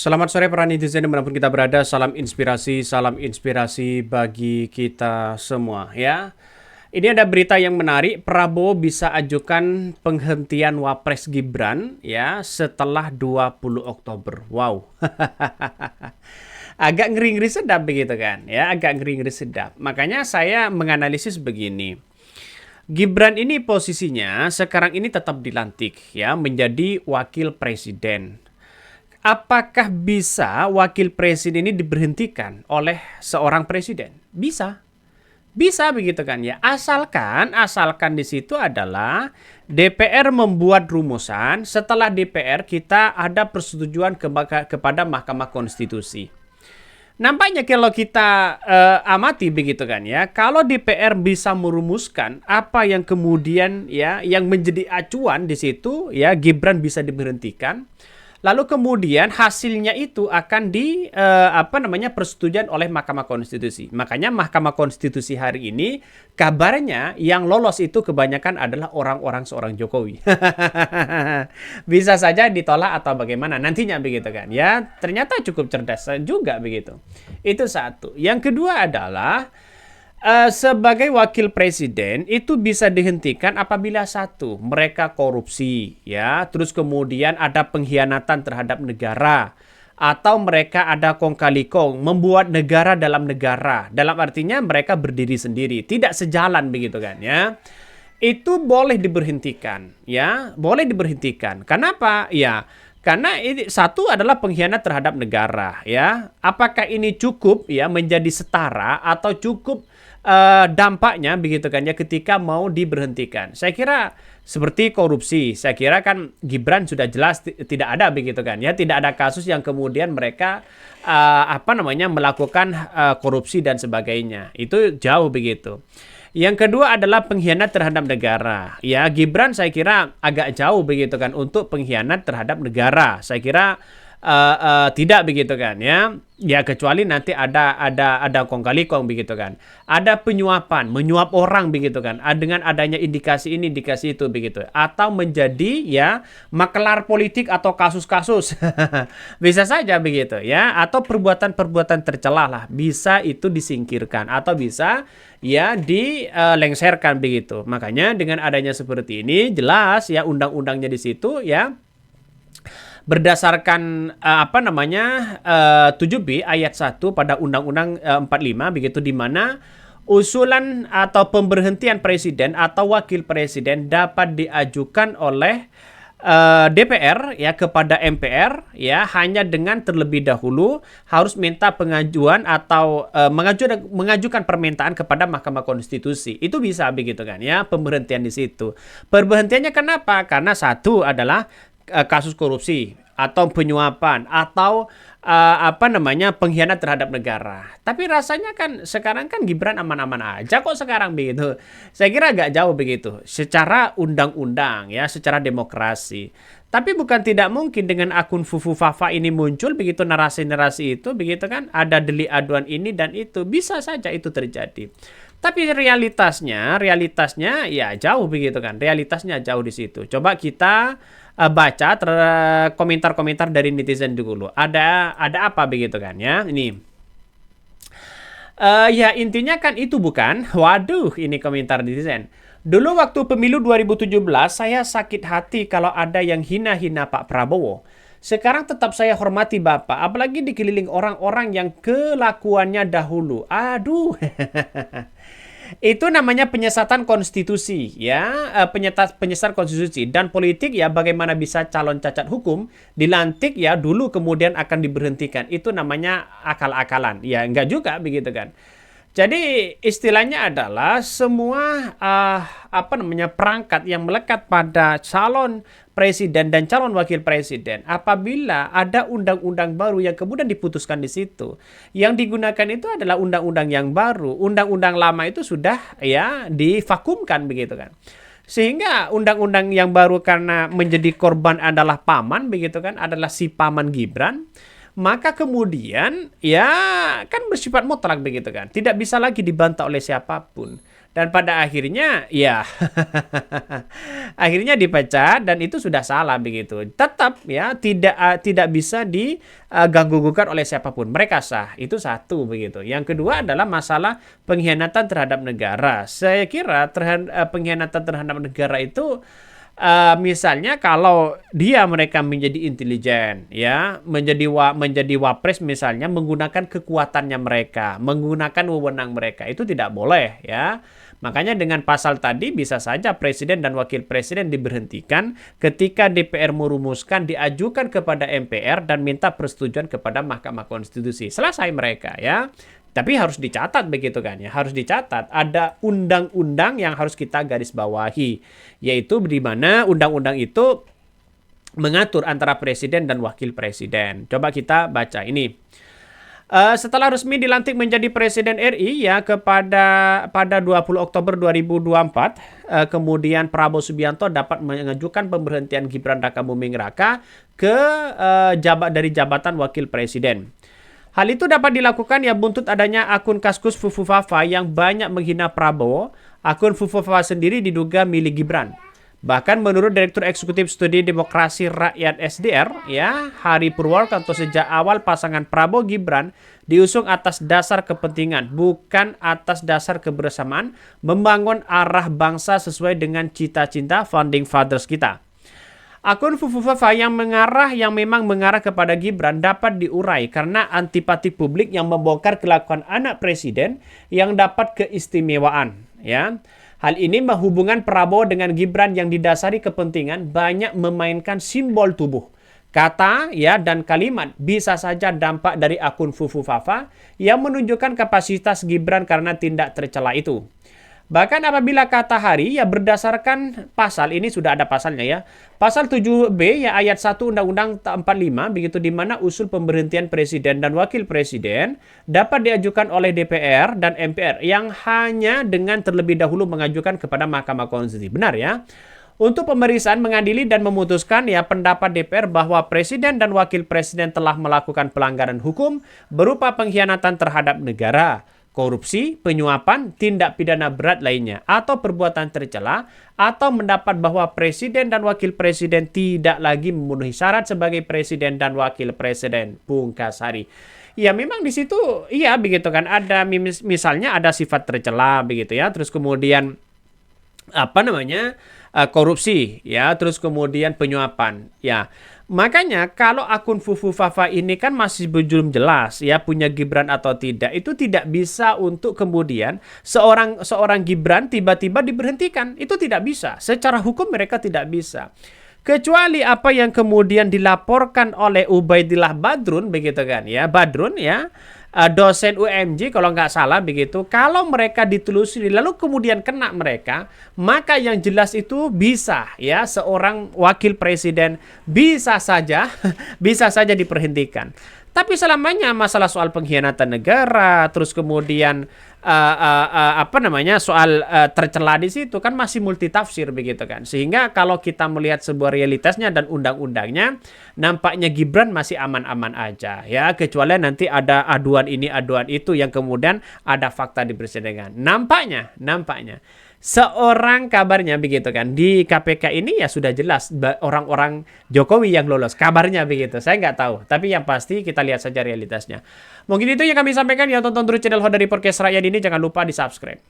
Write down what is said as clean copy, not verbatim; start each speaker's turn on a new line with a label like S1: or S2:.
S1: Selamat sore para netizen dimanapun kita berada, salam inspirasi bagi kita semua ya. Ini ada berita yang menarik, Prabowo bisa ajukan penghentian Wapres Gibran ya setelah 20 Oktober. Wow. Agak ngeri-ngeri sedap begitu kan ya, agak ngeri-ngeri sedap. Makanya saya menganalisis begini. Gibran ini posisinya sekarang ini tetap dilantik ya menjadi wakil presiden. Apakah bisa wakil presiden ini diberhentikan oleh seorang presiden? Bisa. Bisa begitu kan ya. Asalkan di situ adalah DPR membuat rumusan, setelah DPR kita ada persetujuan kepada Mahkamah Konstitusi. Nampaknya kalau kita amati begitu kan ya, kalau DPR bisa merumuskan apa yang kemudian ya yang menjadi acuan di situ ya Gibran bisa diberhentikan. Lalu kemudian hasilnya itu akan persetujuan oleh Mahkamah Konstitusi. Makanya Mahkamah Konstitusi hari ini kabarnya yang lolos itu kebanyakan adalah orang-orang seorang Jokowi. Bisa saja ditolak atau bagaimana nantinya begitu kan. Ya, ternyata cukup cerdas juga begitu. Itu satu. Yang kedua adalah sebagai wakil presiden itu bisa dihentikan apabila satu, mereka korupsi ya, terus kemudian ada pengkhianatan terhadap negara, atau mereka ada kong kali kong membuat negara, dalam artinya mereka berdiri sendiri, tidak sejalan begitu kan ya. Itu boleh diberhentikan ya, boleh diberhentikan. Kenapa? Ya, karena ini satu adalah pengkhianat terhadap negara ya. Apakah ini cukup ya menjadi setara atau cukup dampaknya begitu kan ya ketika mau diberhentikan. Saya kira seperti korupsi, saya kira kan Gibran sudah jelas tidak ada begitu kan ya, tidak ada kasus yang kemudian mereka melakukan korupsi dan sebagainya. Itu jauh begitu. Yang kedua adalah pengkhianat terhadap negara. Ya, Gibran saya kira agak jauh begitu kan untuk pengkhianat terhadap negara. Saya kira tidak begitu kan ya. Ya kecuali nanti ada kong kali kong begitu kan. Ada penyuapan, menyuap orang begitu kan. Dengan adanya indikasi ini, indikasi itu begitu. Atau menjadi ya makelar politik atau kasus-kasus. Bisa saja begitu ya. Atau perbuatan-perbuatan tercela lah. Bisa itu disingkirkan atau bisa ya dilengserkan begitu. Makanya dengan adanya seperti ini jelas ya undang-undangnya di situ ya berdasarkan 7B ayat 1 pada Undang-Undang 45 begitu, di mana usulan atau pemberhentian presiden atau wakil presiden dapat diajukan oleh DPR ya kepada MPR ya hanya dengan terlebih dahulu harus minta pengajuan atau mengajukan permintaan kepada Mahkamah Konstitusi. Itu bisa begitu kan ya, pemberhentian di situ. Pemberhentiannya kenapa? Karena satu adalah kasus korupsi atau penyuapan atau pengkhianat terhadap negara. Tapi rasanya kan sekarang kan Gibran aman-aman aja kok sekarang begitu. Saya kira agak jauh begitu secara undang-undang ya, secara demokrasi. Tapi bukan tidak mungkin dengan akun Fufu Fafa ini muncul begitu narasi-narasi itu begitu kan, ada delik aduan ini dan itu, bisa saja itu terjadi. Tapi realitasnya ya jauh begitu kan. Realitasnya jauh di situ. Coba kita baca komentar-komentar dari netizen dulu. Ada apa begitu kan ya? Ini ya intinya kan itu bukan. Waduh, ini komentar netizen. Dulu waktu pemilu 2017 saya sakit hati kalau ada yang hina-hina Pak Prabowo. Sekarang tetap saya hormati Bapak, apalagi dikeliling orang-orang yang kelakuannya dahulu. Aduh. Itu namanya penyesatan konstitusi ya, penyesatan konstitusi dan politik ya, bagaimana bisa calon cacat hukum dilantik ya dulu kemudian akan diberhentikan. Itu namanya akal-akalan. Ya enggak juga begitu kan. Jadi istilahnya adalah semua perangkat yang melekat pada calon presiden dan calon wakil presiden, apabila ada undang-undang baru yang kemudian diputuskan di situ, yang digunakan itu adalah undang-undang yang baru. Undang-undang lama itu sudah ya divakumkan begitu kan. Sehingga undang-undang yang baru karena menjadi korban adalah paman begitu kan, adalah si paman Gibran. maka kemudian ya kan bersifat mutlak begitu kan. Tidak bisa lagi dibantah oleh siapapun. Dan pada akhirnya ya akhirnya dipecat dan itu sudah salah begitu. Tetap ya tidak bisa diganggu gugat oleh siapapun. Mereka sah. Itu satu begitu. Yang kedua adalah masalah pengkhianatan terhadap negara. Saya kira pengkhianatan terhadap negara itu misalnya kalau mereka menjadi intelijen ya, menjadi wapres misalnya menggunakan kekuatannya mereka, menggunakan wewenang mereka, itu tidak boleh ya. Makanya dengan pasal tadi bisa saja presiden dan wakil presiden diberhentikan ketika DPR merumuskan, diajukan kepada MPR dan minta persetujuan kepada Mahkamah Konstitusi. Selesai mereka ya. Tapi harus dicatat begitu kan ya, harus dicatat. Ada undang-undang yang harus kita garis bawahi, yaitu di mana undang-undang itu mengatur antara presiden dan wakil presiden. Coba kita baca ini. Setelah resmi dilantik menjadi Presiden RI ya pada 20 Oktober 2024, kemudian Prabowo Subianto dapat mengajukan pemberhentian Gibran Rakabuming Raka dari jabatan Wakil Presiden. Hal itu dapat dilakukan ya buntut adanya akun Kaskus Fufufafa yang banyak menghina Prabowo. Akun Fufufafa sendiri diduga milik Gibran. Bahkan menurut Direktur Eksekutif Studi Demokrasi Rakyat SDR, ya, Hari Purwokanto, sejak awal pasangan Prabowo Gibran diusung atas dasar kepentingan, bukan atas dasar kebersamaan, membangun arah bangsa sesuai dengan cita-cita founding fathers kita. Akun Fufufafa yang memang mengarah kepada Gibran dapat diurai karena antipati publik yang membongkar kelakuan anak presiden yang dapat keistimewaan, ya. Hal ini menghubungkan Prabowo dengan Gibran yang didasari kepentingan banyak memainkan simbol tubuh. Kata ya dan kalimat bisa saja dampak dari akun Fufufafa yang menunjukkan kapasitas Gibran karena tindak tercela itu. Bahkan apabila kata hari ya berdasarkan pasal, ini sudah ada pasalnya ya. Pasal 7B ya ayat 1 Undang-Undang 45 begitu, di mana usul pemberhentian presiden dan wakil presiden dapat diajukan oleh DPR dan MPR yang hanya dengan terlebih dahulu mengajukan kepada Mahkamah Konstitusi. Benar ya? Untuk pemeriksaan, mengadili dan memutuskan ya pendapat DPR bahwa presiden dan wakil presiden telah melakukan pelanggaran hukum berupa pengkhianatan terhadap negara, korupsi, penyuapan, tindak pidana berat lainnya, atau perbuatan tercela, atau mendapat bahwa presiden dan wakil presiden tidak lagi memenuhi syarat sebagai presiden dan wakil presiden. Pungkasari. Ya memang di situ iya begitu kan, ada misalnya ada sifat tercela begitu ya, terus kemudian korupsi ya, terus kemudian penyuapan ya. Makanya kalau akun Fufufafa ini kan masih belum jelas ya punya Gibran atau tidak, itu tidak bisa untuk kemudian seorang Gibran tiba-tiba diberhentikan. Itu tidak bisa. Secara hukum mereka tidak bisa. Kecuali apa yang kemudian dilaporkan oleh Ubaidillah Badrun begitu kan ya. Badrun ya, dosen UMJ kalau nggak salah begitu. Kalau mereka ditelusuri lalu kemudian kena mereka, maka yang jelas itu bisa ya seorang wakil presiden bisa saja diberhentikan. Tapi selamanya masalah soal pengkhianatan negara, terus kemudian soal tercela di situ kan masih multitafsir begitu kan. Sehingga kalau kita melihat sebuah realitasnya dan undang-undangnya, nampaknya Gibran masih aman-aman aja ya, kecuali nanti ada aduan ini aduan itu yang kemudian ada fakta di persidangan. Nampaknya seorang kabarnya begitu kan di KPK ini ya sudah jelas orang-orang Jokowi yang lolos, kabarnya begitu. Saya nggak tahu, tapi yang pasti kita lihat saja realitasnya. Mungkin itu yang kami sampaikan ya. Tonton terus channel Hodari Podcast Rakyat ini, jangan lupa di subscribe.